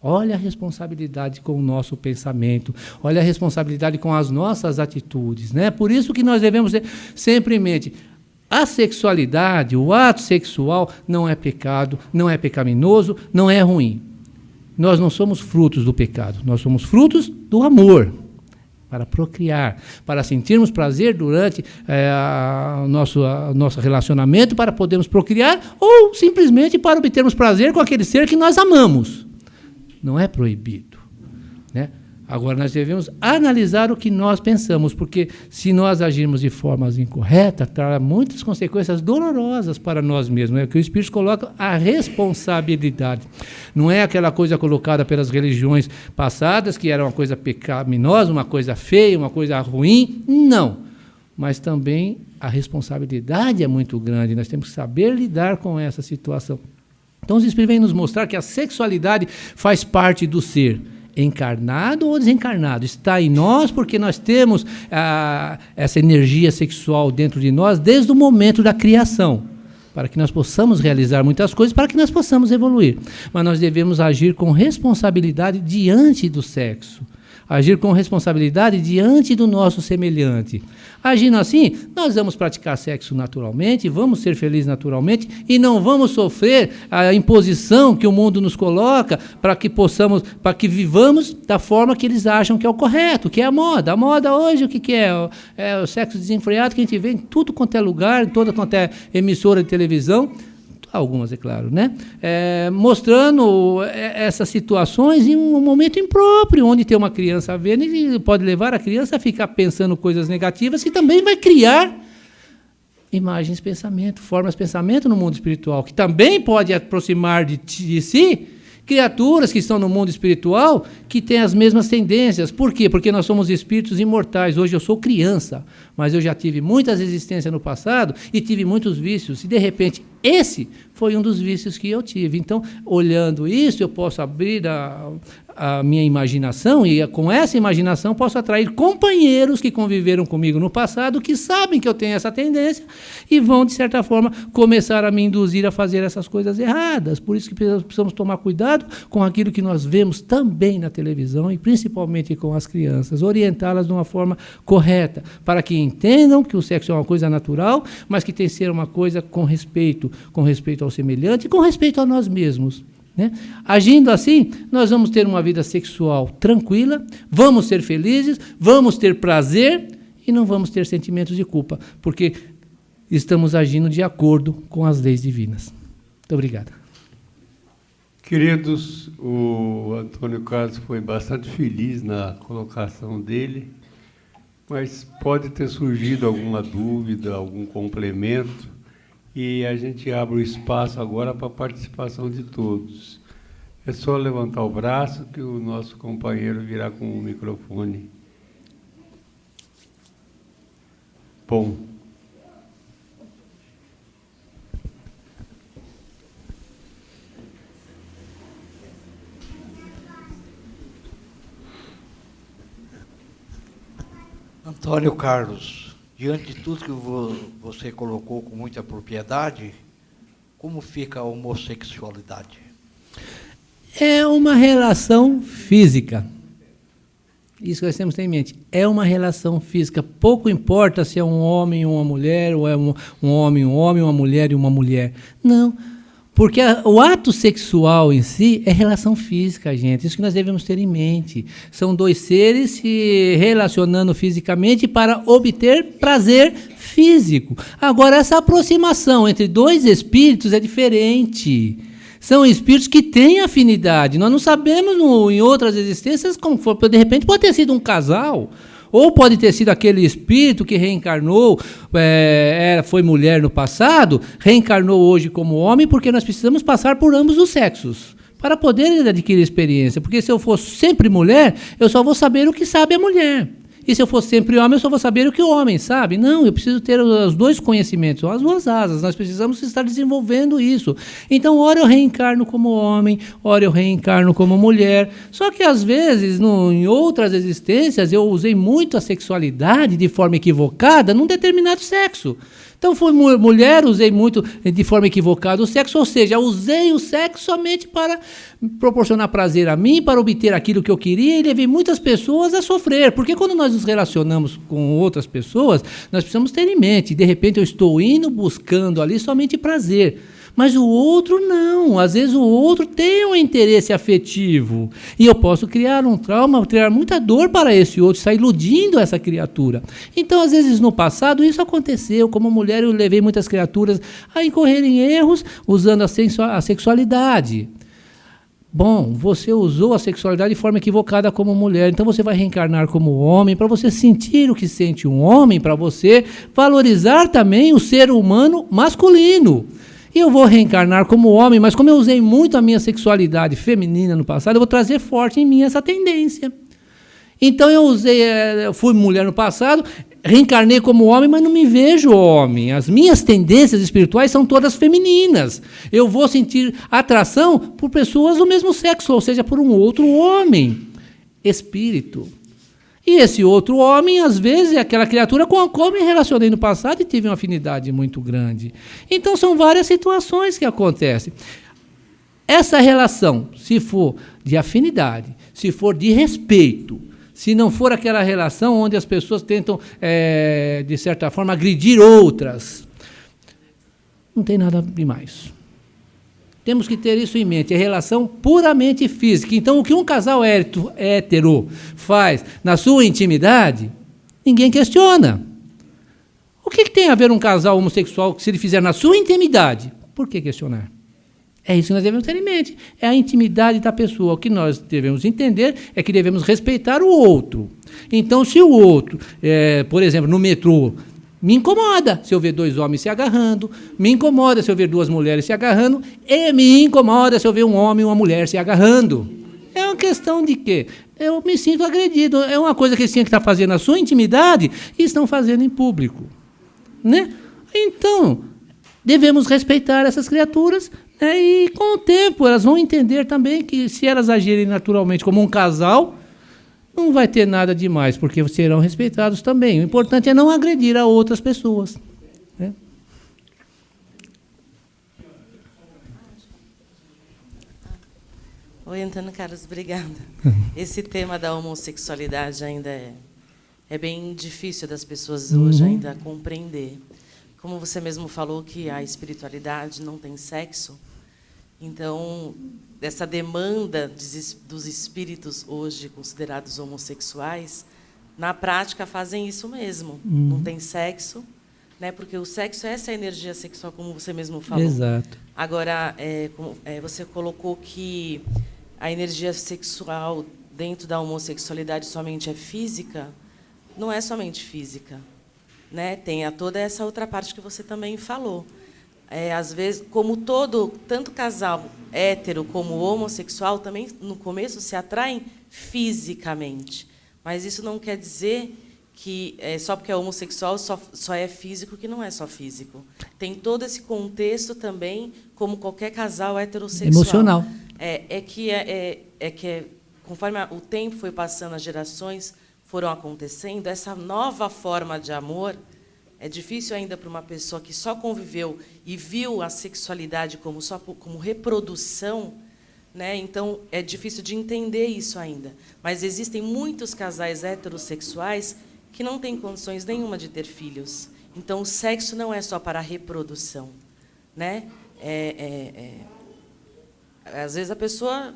Olha a responsabilidade com o nosso pensamento, olha a responsabilidade com as nossas atitudes, né? Por isso que nós devemos ter sempre em mente, a sexualidade, o ato sexual não é pecado, não é pecaminoso, não é ruim. Nós não somos frutos do pecado, nós somos frutos do amor, para procriar, para sentirmos prazer durante o nosso relacionamento, para podermos procriar, ou simplesmente para obtermos prazer com aquele ser que nós amamos. Não é proibido, né? Agora, nós devemos analisar o que nós pensamos, porque se nós agirmos de formas incorretas, trará muitas consequências dolorosas para nós mesmos. É que o Espírito coloca a responsabilidade. Não é aquela coisa colocada pelas religiões passadas, que era uma coisa pecaminosa, uma coisa feia, uma coisa ruim. Não. Mas também a responsabilidade é muito grande. Nós temos que saber lidar com essa situação. Então, os Espíritos vêm nos mostrar que a sexualidade faz parte do ser, encarnado ou desencarnado. Está em nós porque nós temos essa energia sexual dentro de nós desde o momento da criação, para que nós possamos realizar muitas coisas, para que nós possamos evoluir. Mas nós devemos agir com responsabilidade diante do sexo. agir com responsabilidade diante do nosso semelhante. Agindo assim, nós vamos praticar sexo naturalmente, vamos ser felizes naturalmente e não vamos sofrer a imposição que o mundo nos coloca para que vivamos da forma que eles acham que é o correto, que é a moda. A moda hoje, o que é? É o sexo desenfreado que a gente vê em tudo quanto é lugar, em toda quanto é emissora de televisão, algumas, é claro, né? Mostrando essas situações em um momento impróprio, onde tem uma criança vendo e pode levar a criança a ficar pensando coisas negativas que também vai criar imagens, pensamento, formas de pensamento no mundo espiritual, que também pode aproximar de si criaturas que estão no mundo espiritual que têm as mesmas tendências. Por quê? Porque nós somos espíritos imortais. Hoje eu sou criança, mas eu já tive muitas existências no passado e tive muitos vícios. E, de repente, esse foi um dos vícios que eu tive. Então, olhando isso, eu posso abrir a minha imaginação e, com essa imaginação, posso atrair companheiros que conviveram comigo no passado, que sabem que eu tenho essa tendência e vão, de certa forma, começar a me induzir a fazer essas coisas erradas. Por isso que precisamos tomar cuidado com aquilo que nós vemos também na televisão e, principalmente, com as crianças. Orientá-las de uma forma correta, para que entendam que o sexo é uma coisa natural, mas que tem que ser uma coisa com respeito ao semelhante e com respeito a nós mesmos. Né? Agindo assim, nós vamos ter uma vida sexual tranquila, vamos ser felizes, vamos ter prazer e não vamos ter sentimentos de culpa, porque estamos agindo de acordo com as leis divinas. Muito obrigado. Queridos, o Antônio Carlos foi bastante feliz na colocação dele, mas pode ter surgido alguma dúvida, algum complemento, e a gente abre o espaço agora para a participação de todos. É só levantar o braço que o nosso companheiro virá com o microfone. Bom. Antônio Carlos, diante de tudo que você colocou com muita propriedade, como fica a homossexualidade? É uma relação física. Isso que nós temos que ter em mente. É uma relação física. Pouco importa se é um homem ou uma mulher, ou é um homem, uma mulher e uma mulher. Não. Porque o ato sexual em si é relação física, gente. Isso que nós devemos ter em mente. São dois seres se relacionando fisicamente para obter prazer físico. Agora, essa aproximação entre dois espíritos é diferente. São espíritos que têm afinidade. Nós não sabemos em outras existências como for. De repente pode ter sido um casal. Ou pode ter sido aquele espírito que reencarnou, foi mulher no passado, reencarnou hoje como homem, porque nós precisamos passar por ambos os sexos para poder adquirir experiência. Porque se eu for sempre mulher, eu só vou saber o que sabe a mulher. E se eu for sempre homem, eu só vou saber o que o homem sabe. Não, eu preciso ter os dois conhecimentos, as duas asas. Nós precisamos estar desenvolvendo isso. Então, ora eu reencarno como homem, ora eu reencarno como mulher. Só que, às vezes, em outras existências, eu usei muito a sexualidade de forma equivocada num determinado sexo. Então, fui mulher, usei muito de forma equivocada o sexo, ou seja, usei o sexo somente para proporcionar prazer a mim, para obter aquilo que eu queria, e levei muitas pessoas a sofrer. Porque quando nós nos relacionamos com outras pessoas, nós precisamos ter em mente, de repente eu estou indo buscando ali somente prazer. Mas o outro não, às vezes o outro tem um interesse afetivo e eu posso criar um trauma, criar muita dor para esse outro, estar iludindo essa criatura. Então, às vezes no passado isso aconteceu, como mulher eu levei muitas criaturas a incorrerem erros usando a sexualidade. Bom, você usou a sexualidade de forma equivocada como mulher, então você vai reencarnar como homem, para você sentir o que sente um homem, para você valorizar também o ser humano masculino. E eu vou reencarnar como homem, mas como eu usei muito a minha sexualidade feminina no passado, eu vou trazer forte em mim essa tendência. Então eu fui mulher no passado, reencarnei como homem, mas não me vejo homem. As minhas tendências espirituais são todas femininas. Eu vou sentir atração por pessoas do mesmo sexo, ou seja, por um outro homem, espírito. E esse outro homem, às vezes, é aquela criatura com a qual me relacionei no passado e tive uma afinidade muito grande. Então, são várias situações que acontecem. Essa relação, se for de afinidade, se for de respeito, se não for aquela relação onde as pessoas tentam, de certa forma, agredir outras. Não tem nada demais. Temos que ter isso em mente, é relação puramente física. Então, o que um casal hétero faz na sua intimidade, ninguém questiona. O que tem a ver um casal homossexual se ele fizer na sua intimidade? Por que questionar? É isso que nós devemos ter em mente. É a intimidade da pessoa. O que nós devemos entender é que devemos respeitar o outro. Então, se o outro, por exemplo, no metrô, me incomoda se eu ver 2 homens se agarrando, me incomoda se eu ver 2 mulheres se agarrando, e me incomoda se eu ver um homem e uma mulher se agarrando. É uma questão de quê? Eu me sinto agredido. É uma coisa que eles tinham que estar fazendo na sua intimidade e estão fazendo em público. Né? Então, devemos respeitar essas criaturas, né? E com o tempo elas vão entender também que se elas agirem naturalmente como um casal, não vai ter nada demais, porque serão respeitados também. O importante é não agredir a outras pessoas. Né? Oi, Antônio Carlos, obrigada. Esse tema da homossexualidade ainda é bem difícil das pessoas hoje ainda compreender. Como você mesmo falou que a espiritualidade não tem sexo, então, essa demanda dos espíritos hoje considerados homossexuais, na prática fazem isso mesmo. Não tem sexo, né? Porque o sexo é essa energia sexual, como você mesmo falou. Exato. Agora, você colocou que a energia sexual dentro da homossexualidade somente é física. Não é somente física, né? Tem toda essa outra parte que você também falou. Às vezes, como tanto casal hétero como homossexual também no começo se atraem fisicamente, mas isso não quer dizer que só porque é homossexual só é físico, que não é só físico. Tem todo esse contexto também, como qualquer casal heterossexual. Emocional. Conforme o tempo foi passando, as gerações foram acontecendo, essa nova forma de amor. É difícil ainda para uma pessoa que só conviveu e viu a sexualidade como reprodução, né? Então, é difícil de entender isso ainda. Mas existem muitos casais heterossexuais que não têm condições nenhuma de ter filhos. Então, o sexo não é só para a reprodução. Né? Às vezes a pessoa...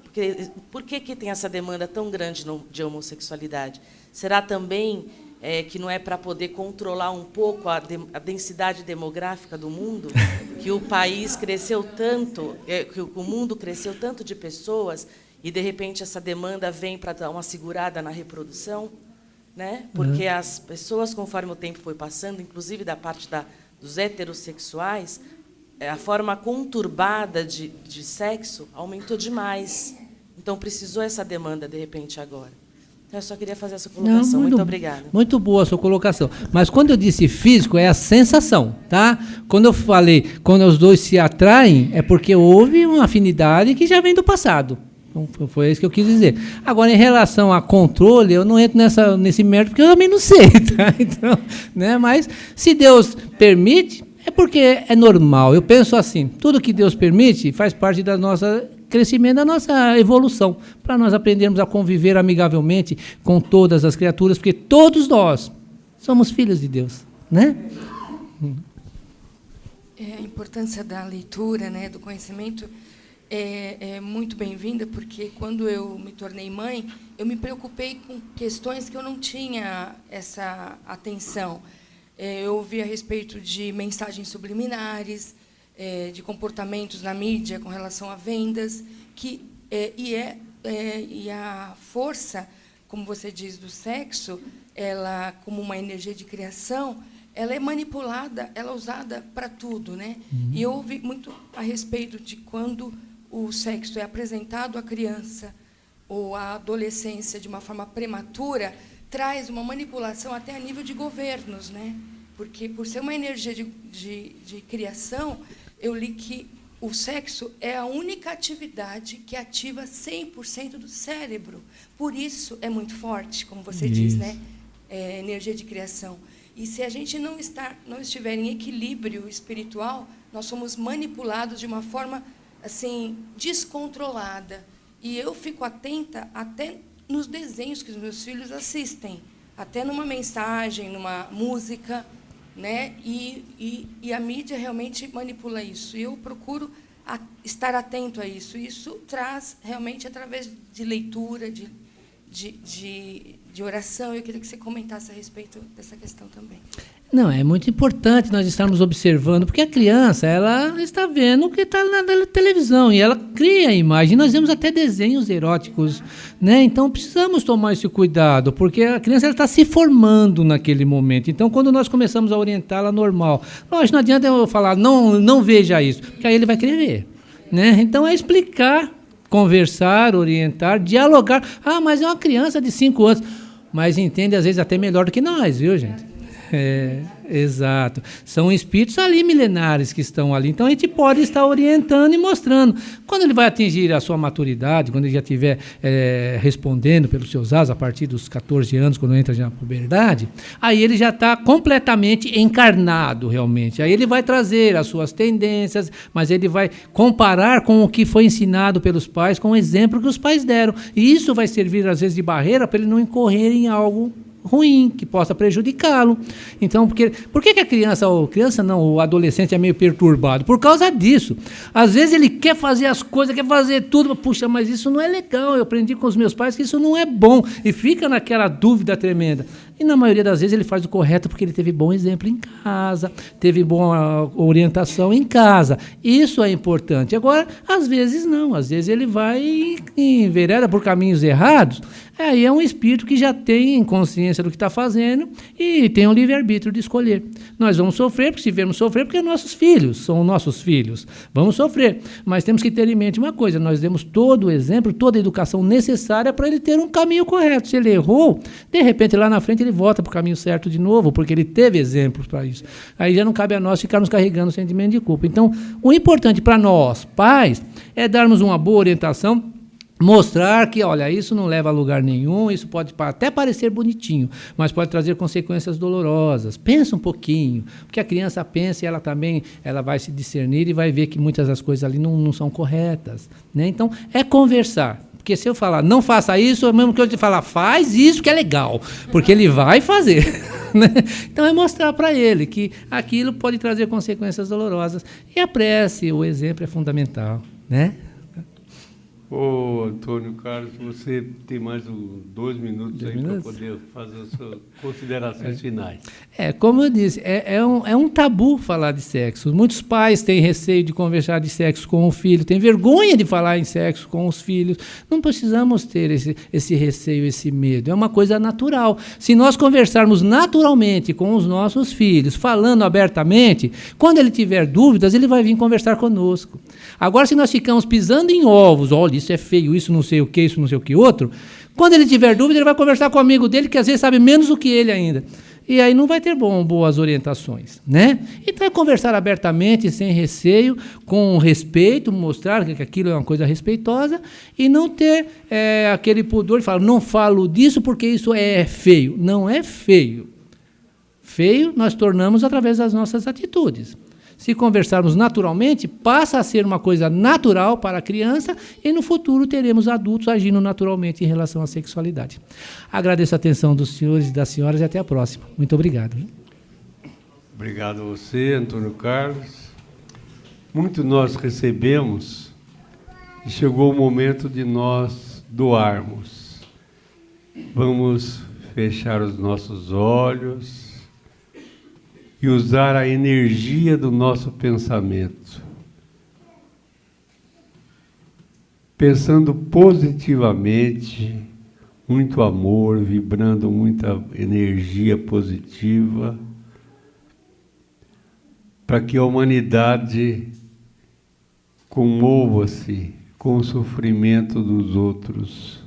Por que tem essa demanda tão grande de homossexualidade? Será também... que não é para poder controlar um pouco a densidade demográfica do mundo, que o país cresceu tanto, que o mundo cresceu tanto de pessoas, e, de repente, essa demanda vem para dar uma segurada na reprodução, né? Porque as pessoas, conforme o tempo foi passando, inclusive da parte dos heterossexuais, a forma conturbada de sexo aumentou demais. Então, precisou essa demanda, de repente, agora. Eu só queria fazer essa colocação. Muito obrigada. Muito boa a sua colocação. Mas quando eu disse físico, é a sensação, tá? Quando eu falei, quando os dois se atraem, é porque houve uma afinidade que já vem do passado. Então, foi isso que eu quis dizer. Agora, em relação a controle, eu não entro nesse mérito, porque eu também não sei, tá? Então, né? Mas, se Deus permite, é porque é normal. Eu penso assim, tudo que Deus permite faz parte da nossa crescimento, da nossa evolução, para nós aprendermos a conviver amigavelmente com todas as criaturas, porque todos nós somos filhos de Deus, né? A importância da leitura, né, do conhecimento é muito bem-vinda, porque quando eu me tornei mãe, eu me preocupei com questões que eu não tinha essa atenção. Eu ouvi a respeito de mensagens subliminares, de comportamentos na mídia com relação a vendas, e a força, como você diz, do sexo, ela, como uma energia de criação, ela é manipulada, ela é usada para tudo, né? E eu ouvi muito a respeito de quando o sexo é apresentado à criança ou à adolescência de uma forma prematura, traz uma manipulação até a nível de governos, né? Porque, por ser uma energia de criação, eu li que o sexo é a única atividade que ativa 100% do cérebro. Por isso é muito forte, como você diz, né? Energia de criação. E se a gente não estiver em equilíbrio espiritual, nós somos manipulados de uma forma assim descontrolada. E eu fico atenta até nos desenhos que os meus filhos assistem, até numa mensagem, numa música, né? E a mídia realmente manipula isso. E eu procuro estar atento a isso. Isso traz realmente através de leitura, de oração. Eu queria que você comentasse a respeito dessa questão também. Não, é muito importante nós estarmos observando, porque a criança, ela está vendo o que está na televisão, e ela cria a imagem. Nós vemos até desenhos eróticos, né? Então, precisamos tomar esse cuidado, porque a criança está se formando naquele momento. Então, quando nós começamos a orientá-la normal, lógico, não adianta eu falar, não veja isso, porque aí ele vai querer ver, né? Então, é explicar, conversar, orientar, dialogar. Ah, mas é uma criança de 5 anos, mas entende às vezes até melhor do que nós, viu, gente? Exato. São espíritos ali milenares que estão ali. Então a gente pode estar orientando e mostrando. Quando ele vai atingir a sua maturidade, quando ele já estiver respondendo pelos seus atos, a partir dos 14 anos, quando entra na puberdade, aí ele já está completamente encarnado realmente. Aí ele vai trazer as suas tendências, mas ele vai comparar com o que foi ensinado pelos pais, com o exemplo que os pais deram. E isso vai servir às vezes de barreira para ele não incorrer em algo ruim, que possa prejudicá-lo. Então, por que a criança, o adolescente é meio perturbado? Por causa disso. Às vezes ele quer fazer as coisas, quer fazer tudo, puxa, mas isso não é legal, eu aprendi com os meus pais que isso não é bom, e fica naquela dúvida tremenda. E na maioria das vezes ele faz o correto porque ele teve bom exemplo em casa, teve boa orientação em casa. Isso é importante. Agora, às vezes não, às vezes ele vai e envereda por caminhos errados. Aí é um espírito que já tem consciência do que está fazendo e tem o livre-arbítrio de escolher. Nós vamos sofrer, porque se vemos sofrer, porque nossos filhos são nossos filhos. Vamos sofrer, mas temos que ter em mente uma coisa, nós demos todo o exemplo, toda a educação necessária para ele ter um caminho correto. Se ele errou, de repente lá na frente ele volta para o caminho certo de novo, porque ele teve exemplos para isso. Aí já não cabe a nós ficarmos carregando o sentimento de culpa. Então, o importante para nós, pais, é darmos uma boa orientação, mostrar que, olha, isso não leva a lugar nenhum, isso pode até parecer bonitinho, mas pode trazer consequências dolorosas. Pensa um pouquinho, porque a criança pensa e ela também vai se discernir e vai ver que muitas das coisas ali não são corretas, né? Então, é conversar. Porque se eu falar, não faça isso, é mesmo que eu te falar, faz isso que é legal, porque ele vai fazer. Né? Então, é mostrar para ele que aquilo pode trazer consequências dolorosas. E a prece, o exemplo é fundamental, né? Ô, Antônio Carlos, você tem mais 2 minutos aí para poder fazer as suas considerações finais. Como eu disse, é um tabu falar de sexo. Muitos pais têm receio de conversar de sexo com o filho, têm vergonha de falar em sexo com os filhos. Não precisamos ter esse receio, esse medo. É uma coisa natural. Se nós conversarmos naturalmente com os nossos filhos, falando abertamente, quando ele tiver dúvidas, ele vai vir conversar conosco. Agora, se nós ficamos pisando em ovos, olha, isso é feio, isso não sei o que, isso não sei o que outro, quando ele tiver dúvida, ele vai conversar com o amigo dele, que às vezes sabe menos do que ele ainda. E aí não vai ter boas orientações, né? Então é conversar abertamente, sem receio, com respeito, mostrar que aquilo é uma coisa respeitosa e não ter aquele pudor de falar, não falo disso porque isso é feio. Não é feio. Feio nós tornamos através das nossas atitudes. Se conversarmos naturalmente, passa a ser uma coisa natural para a criança e no futuro teremos adultos agindo naturalmente em relação à sexualidade. Agradeço a atenção dos senhores e das senhoras e até a próxima. Muito obrigado. Obrigado a você, Antônio Carlos. Muito nós recebemos e chegou o momento de nós doarmos. Vamos fechar os nossos olhos e usar a energia do nosso pensamento, pensando positivamente, muito amor, vibrando muita energia positiva, para que a humanidade comova-se com o sofrimento dos outros.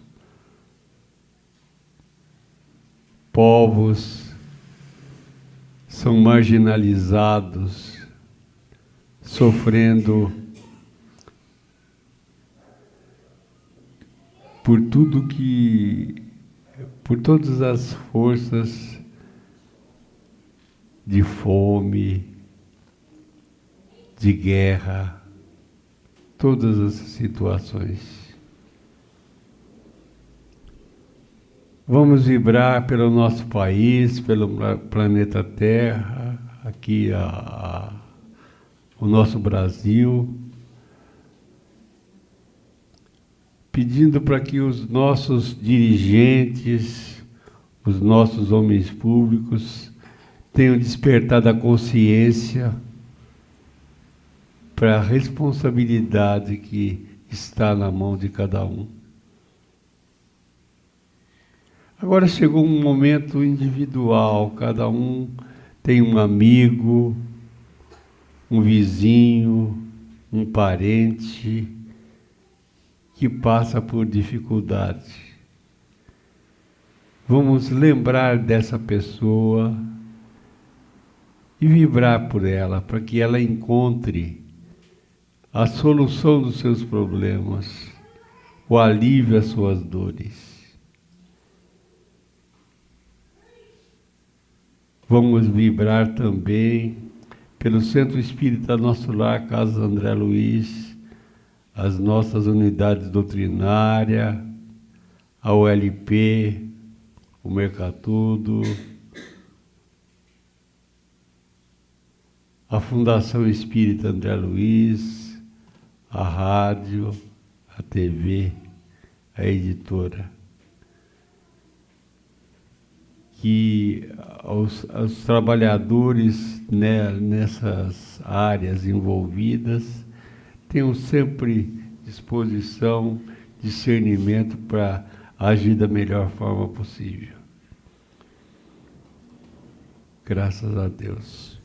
Povos são marginalizados, sofrendo por todas as forças de fome, de guerra, todas as situações. Vamos vibrar pelo nosso país, pelo planeta Terra, aqui o nosso Brasil, pedindo para que os nossos dirigentes, os nossos homens públicos, tenham despertado a consciência para a responsabilidade que está na mão de cada um. Agora chegou um momento individual, cada um tem um amigo, um vizinho, um parente que passa por dificuldade. Vamos lembrar dessa pessoa e vibrar por ela, para que ela encontre a solução dos seus problemas, o alívio às suas dores. Vamos vibrar também pelo Centro Espírita Nosso Lar, Casa André Luiz, as nossas unidades doutrinárias, a ULP, o Mercatudo, a Fundação Espírita André Luiz, a rádio, a TV, a editora. Que os trabalhadores, né, nessas áreas envolvidas tenham sempre disposição, discernimento para agir da melhor forma possível. Graças a Deus.